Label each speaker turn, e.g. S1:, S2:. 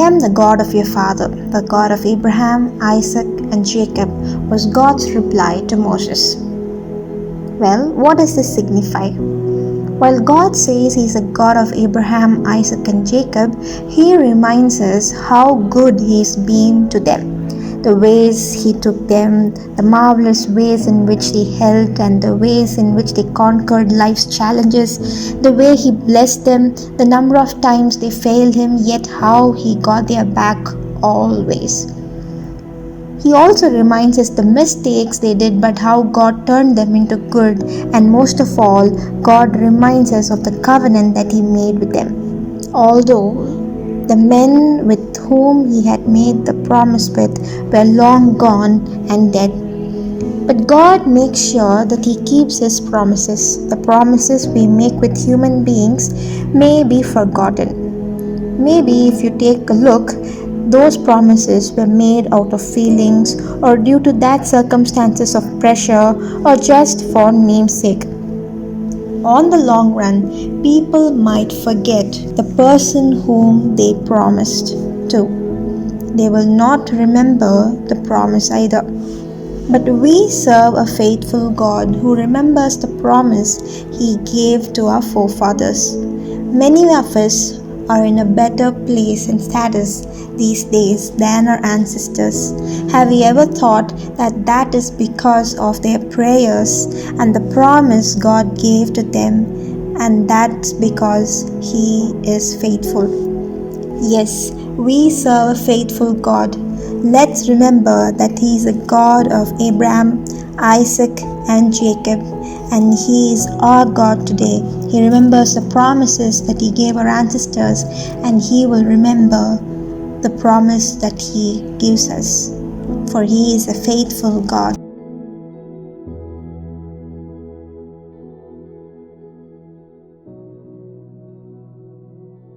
S1: am the God of your father, the God of Abraham, Isaac, and Jacob," was God's reply to Moses. Well, what does this signify? While God says He is a God of Abraham, Isaac, and Jacob, He reminds us how good He's been to them. The ways He took them, the marvelous ways in which He helped, and the ways in which they conquered life's challenges, the way He blessed them, the number of times they failed Him, yet how He got their back always. He also reminds us the mistakes they did, but how God turned them into good. And most of all, God reminds us of the covenant that He made with them. Although the men with whom He had made the promise with were long gone and dead, but God makes sure that He keeps His promises. The promises we make with human beings may be forgotten. Maybe if you take a look, those promises were made out of feelings or due to that circumstances of pressure or just for namesake. On the long run, people might forget the person whom they promised to. They will not remember the promise either. But we serve a faithful God who remembers the promise He gave to our forefathers. Many of us are in a better place and status these days than our ancestors. Have you ever thought that that is because of their prayers and the promise God gave to them, and that's because He is faithful? Yes, we serve a faithful God. Let's remember that He is a God of Abraham, Isaac, and Jacob, and He is our God today. He remembers the promises that He gave our ancestors, and He will remember the promise that He gives us, for He is a faithful God.